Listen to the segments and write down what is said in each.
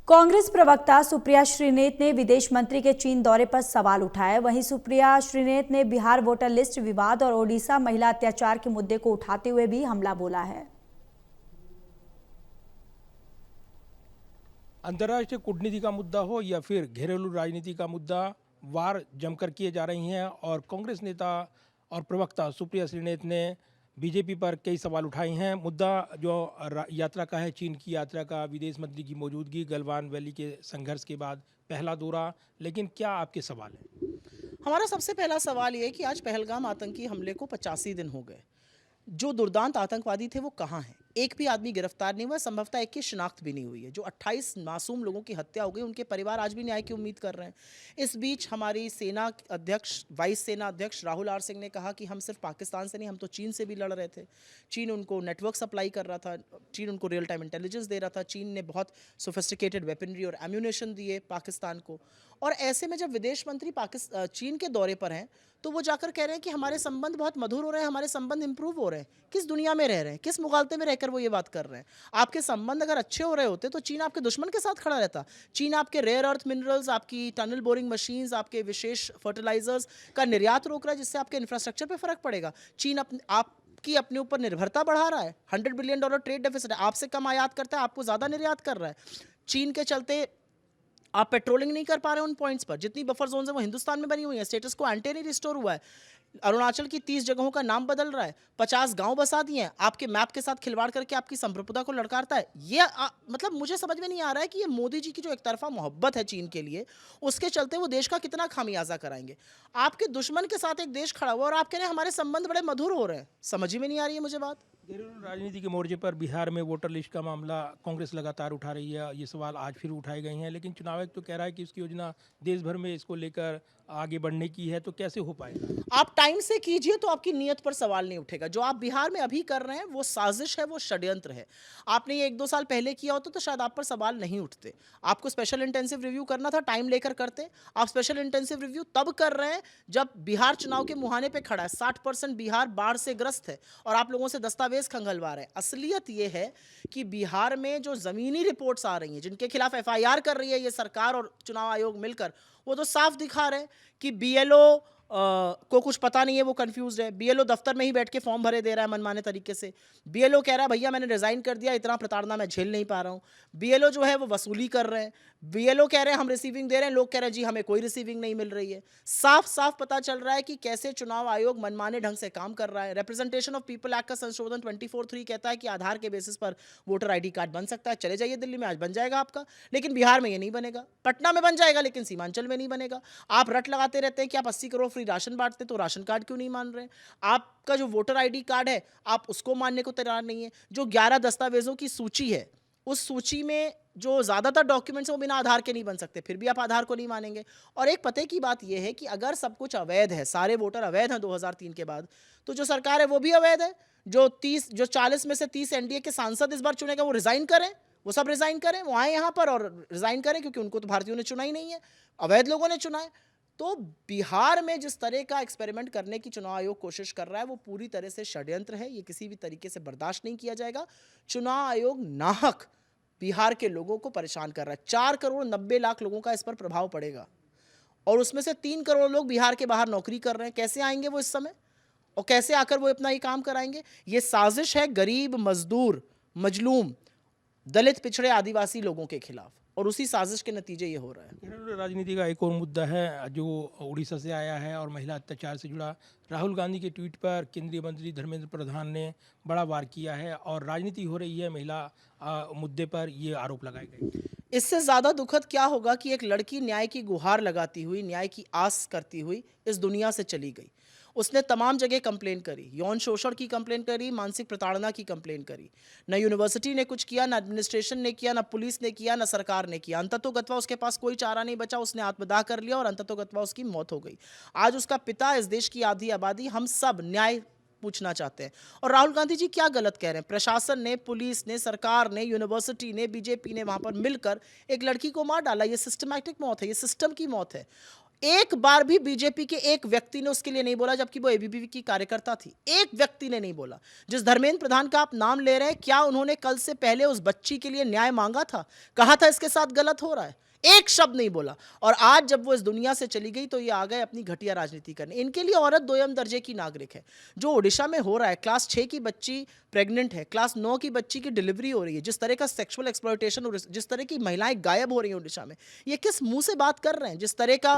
कांग्रेस प्रवक्ता सुप्रिया श्रीनेत ने विदेश मंत्री के चीन दौरे पर सवाल उठाए। वहीं सुप्रिया श्रीनेत ने बिहार वोटर लिस्ट विवाद और ओडिशा महिला अत्याचार के मुद्दे को उठाते हुए भी हमला बोला है। अंतर्राष्ट्रीय कूटनीति का मुद्दा हो या फिर घरेलू राजनीति का मुद्दा, वार जमकर किए जा रही हैं और कांग्रेस नेता और प्रवक्ता सुप्रिया श्रीनेत ने बीजेपी पर कई सवाल उठाए हैं। मुद्दा जो यात्रा का है, चीन की यात्रा का, विदेश मंत्री की मौजूदगी, गलवान वैली के संघर्ष के बाद पहला दौरा। लेकिन क्या आपके सवाल हैं? हमारा सबसे पहला सवाल ये है कि आज पहलगाम आतंकी हमले को 85 दिन हो गए। जो दुर्दांत आतंकवादी थे वो कहाँ हैं? एक भी आदमी गिरफ्तार नहीं हुआ, संभवतः एक की शिनाख्त भी नहीं हुई है। जो 28 मासूम लोगों की हत्या हो गई, उनके परिवार आज भी न्याय की उम्मीद कर रहे हैं। इस बीच हमारी सेना अध्यक्ष, वाइस सेना अध्यक्ष राहुल आर सिंह ने कहा कि हम सिर्फ पाकिस्तान से नहीं, हम तो चीन से भी लड़ रहे थे। चीन उनको नेटवर्क सप्लाई कर रहा था, चीन उनको रियल टाइम इंटेलिजेंस दे रहा था, चीन ने बहुत सोफिस्टिकेटेड वेपनरी और एम्यूनेशन दिए पाकिस्तान को। और ऐसे में जब विदेश मंत्री चीन के दौरे पर हैं तो वो जाकर कह रहे हैं कि हमारे संबंध बहुत मधुर हो रहे हैं, हमारे संबंध इंप्रूव हो रहे हैं। किस दुनिया में रह रहे हैं, किस मुगालते में रहकर वो ये बात कर रहे हैं? आपके संबंध अगर अच्छे हो रहे होते तो चीन आपके दुश्मन के साथ खड़ा रहता। चीन आपके रेयर अर्थ मिनरल्स, आपकी टनल बोरिंग मशीन्स, आपके विशेष फर्टिलाइजर्स का निर्यात रोक रहा है, जिससे आपके इंफ्रास्ट्रक्चर पर फर्क पड़ेगा। चीन आपकी अपने ऊपर निर्भरता बढ़ा रहा है। $100 बिलियन ट्रेड डेफिसिट है, आपसे कम आयात करता है, आपको ज़्यादा निर्यात कर रहा है। चीन के चलते आप पेट्रोलिंग नहीं कर पा रहे उन पॉइंट्स पर। जितनी बफर जोन है वो हिंदुस्तान में बनी हुई है। स्टेटस को एंटी नहीं रिस्टोर हुआ है। अरुणाचल की 30 जगहों का नाम बदल रहा है, 50 गांव बसा दिए हैं, आपके मैप के साथ खिलवाड़ करके आपकी संप्रभुता को लड़काता है। ये मतलब मुझे समझ में नहीं आ रहा है कि ये मोदी जी की जो एक तरफा मोहब्बत है चीन के लिए, उसके चलते वो देश का कितना खामियाजा कराएंगे। आपके दुश्मन के साथ एक देश खड़ा हुआ और आप कह रहे हैं हमारे संबंध बड़े मधुर हो रहे हैं। समझ ही में नहीं आ रही है मुझे बात। घरेलू राजनीति के मोर्चे पर बिहार में वोटर लिस्ट का मामला कांग्रेस लगातार उठा रही है। ये सवाल आज फिर उठाए गए हैं, लेकिन चुनाव आयोग तो कह रहा है कि इसकी योजना देश भर में इसको लेकर आगे बढ़ने की है। तो कैसे हो पाएगा? आप टाइम से कीजिए तो आपकी नीयत पर सवाल नहीं उठेगा। जो आप बिहार में अभी कर रहे हैं वो साजिश है, वो षड्यंत्र है। आपने ये 1-2 साल पहले किया होता तो शायद आप पर सवाल नहीं उठते। आपको स्पेशल इंटेंसिव रिव्यू करना था, टाइम लेकर करते। आप स्पेशल इंटेंसिव रिव्यू तब कर रहे हैं जब बिहार चुनाव के मुहाने पे खड़ा है। 60% बिहार बाढ़ से ग्रस्त है और आप लोगों से दस्तावेज खंगलवा रहे हैं। असलियत ये है कि बिहार में जो जमीनी रिपोर्ट्स आ रही हैं, जिनके खिलाफ FIR कर रही है ये सरकार और चुनाव आयोग मिलकर, वो तो साफ दिखा रहे हैं कि BLO को कुछ पता नहीं है, वो कंफ्यूज है। BLO दफ्तर में ही बैठ के फॉर्म भरे दे रहा है मनमाने तरीके से। BLO कह रहा है भैया मैंने रिजाइन कर दिया, इतना प्रताड़ना मैं झेल नहीं पा रहा हूँ। BLO जो है वो वसूली कर रहे हैं। BLO कह रहे हैं हम रिसीविंग दे रहे हैं, लोग कह रहे हैं जी हमें कोई रिसीविंग नहीं मिल रही है। साफ साफ पता चल रहा है कि कैसे चुनाव आयोग मनमाने ढंग से काम कर रहा है। रिप्रेजेंटेशन ऑफ पीपल एक्ट का संशोधन 24(3) कहता है कि आधार के बेसिस पर वोटर ID कार्ड बन सकता है। चले जाइए दिल्ली में, आज बन जाएगा आपका, लेकिन बिहार में ये नहीं बनेगा। पटना में बन जाएगा लेकिन सीमांचल में नहीं बनेगा। आप रट लगाते रहते हैं कि आप 80 करोड़ फ्री राशन बांटते, तो राशन कार्ड क्यों नहीं मान रहे? आपका जो वोटर ID कार्ड है आप उसको मानने को तैयार नहीं है। जो 11 दस्तावेजों की सूची है, उस सूची में जो ज़्यादातर डॉक्यूमेंट्स वो बिना आधार के नहीं बन सकते, फिर भी आप आधार को नहीं मानेंगे। और एक पते की बात यह है कि अगर सब कुछ अवैध है, सारे वोटर अवैध हैं 2003 के बाद, तो जो सरकार है वो भी अवैध है। जो 40 में से 30 NDA के सांसद इस बार चुनेगा वो रिजाइन करें, वो सब रिजाइन करें, वो आए यहाँ पर और रिजाइन करें, क्योंकि उनको तो भारतीयों ने चुना ही नहीं है, अवैध लोगों ने चुना है। तो बिहार में जिस तरह का एक्सपेरिमेंट करने की चुनाव आयोग कोशिश कर रहा है वो पूरी तरह से षड्यंत्र है। ये किसी भी तरीके से बर्दाश्त नहीं किया जाएगा। चुनाव आयोग नाहक बिहार के लोगों को परेशान कर रहा है। 4 करोड़ 90 लाख लोगों का इस पर प्रभाव पड़ेगा और उसमें से 3 करोड़ लोग बिहार के बाहर नौकरी कर रहे हैं। कैसे आएंगे वो इस समय और कैसे आकर वो अपना ये काम कराएंगे? ये साजिश है गरीब, मजदूर, मजलूम, दलित, पिछड़े, आदिवासी लोगों के खिलाफ, और उसी साजिश के नतीजे ये हो रहा है। घरेलू राजनीति का एक और मुद्दा है जो उड़ीसा से आया है और महिला अत्याचार से जुड़ा। राहुल गांधी के ट्वीट पर केंद्रीय मंत्री धर्मेंद्र प्रधान ने बड़ा वार किया है और राजनीति हो रही है महिला मुद्दे पर, ये आरोप लगाए गए। इससे ज़्यादा दुखद क्या होगा कि एक लड़की न्याय की गुहार लगाती हुई, न्याय की आस करती हुई इस दुनिया से चली गई। उसने तमाम जगह कंप्लेन करी, यौन शोषण की कंप्लेन करी, मानसिक प्रताड़ना की कंप्लेन करी। न यूनिवर्सिटी ने कुछ किया, न एडमिनिस्ट्रेशन ने किया, न पुलिस ने किया, न सरकार ने किया। अंततोगत्वा उसके पास कोई चारा नहीं बचा, उसने आत्मदाह कर लिया और अंततोगत्वा उसकी मौत हो गई। आज उसका पिता, इस देश की आधी आबादी, हम सब न्याय पूछना चाहते हैं। और राहुल गांधी जी क्या गलत कह रहे हैं? प्रशासन ने, पुलिस ने, सरकार ने, यूनिवर्सिटी ने, बीजेपी ने वहां पर मिलकर एक लड़की को मार डाला। ये सिस्टमैटिक मौत है, ये सिस्टम की मौत है। एक बार भी बीजेपी के एक व्यक्ति ने उसके लिए नहीं बोला, जबकि वो एबीवीपी की कार्यकर्ता थी। एक व्यक्ति ने नहीं बोला। जिस धर्मेंद्र प्रधान का आप नाम ले रहे हैं, क्या उन्होंने कल से पहले उस बच्ची के लिए न्याय मांगा था? कहा था इसके साथ गलत हो रहा है? एक शब्द नहीं बोला। और आज जब वो इस दुनिया से चली गई तो ये आ गए अपनी घटिया राजनीति करने। इनके लिए औरत दोयम दर्जे की नागरिक है। जो ओडिशा में हो रहा है, क्लास 6 की बच्ची प्रेग्नेंट है, क्लास 9 की बच्ची की डिलीवरी हो रही है, जिस तरह का सेक्सुअल एक्सप्लॉयटेशन, जिस तरह की महिलाएं गायब हो रही हैं ओडिशा में, ये किस मुंह से बात कर रहे हैं? जिस तरह का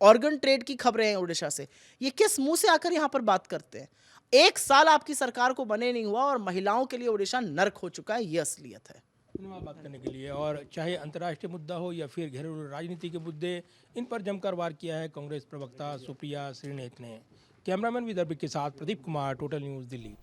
ऑर्गन ट्रेड की खबरें हैं ओडिशा से, ये किस मुंह से आकर यहाँ पर बात करते हैं? 1 साल आपकी सरकार को बने नहीं हुआ और महिलाओं के लिए ओडिशा नर्क हो चुका है। ये असलियत है। धन्यवाद बात करने के लिए। और चाहे अंतर्राष्ट्रीय मुद्दा हो या फिर घरेलू राजनीति के मुद्दे, इन पर जमकर वार किया है कांग्रेस प्रवक्ता सुप्रिया श्रीनेत ने। कैमरामैन विदर्भ के साथ प्रदीप कुमार, टोटल न्यूज़, दिल्ली।